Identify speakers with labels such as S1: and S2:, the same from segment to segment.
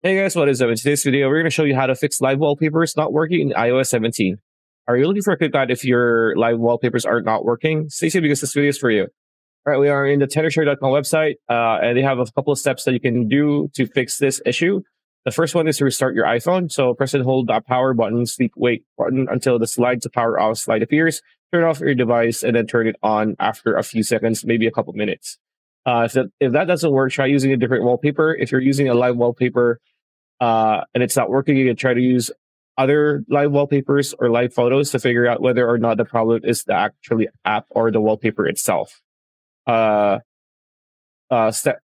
S1: Hey guys, what is up? In today's video, we're going to show you how to fix live wallpapers not working in iOS 17. Are you looking for a quick guide if your live wallpapers are not working? Stay tuned because this video is for you. All right, we are in the tendershare.com website, and they have a couple of steps that you can do to fix this issue. The first one is to restart your iPhone. So press and hold the power button, sleep wake button until the slide to power off slide appears. Turn off your device and then turn it on after a few seconds, maybe a couple minutes. If that doesn't work, try using a different wallpaper. If you're using a live wallpaper, and it's not working, you can try to use other live wallpapers or live photos to figure out whether or not the problem is the actually app or the wallpaper itself. Uh, step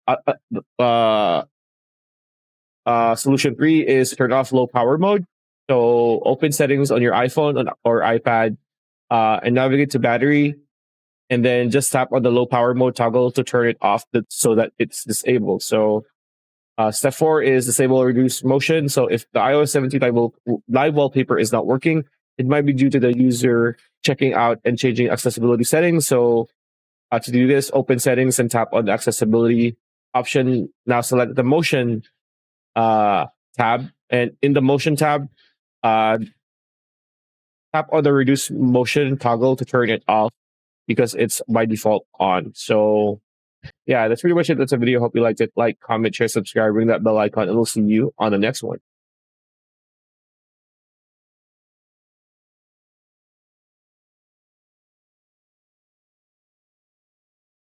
S1: Solution 3 is turn off low power mode. So open settings on your iPhone or iPad, and navigate to battery, and then just tap on the low power mode toggle to turn it off so that it's disabled. So step 4 is disable reduce motion. So if the iOS 17 live wallpaper is not working, it might be due to the user checking out and changing accessibility settings. So to do this, open settings and tap on the accessibility option. Now select the motion tab, and in the motion tab, tap on the reduce motion toggle to turn it off because it's by default on. So yeah, that's pretty much it. That's a video. Hope you liked it. Like, comment, share, subscribe, ring that bell icon, and we'll see you on the next one.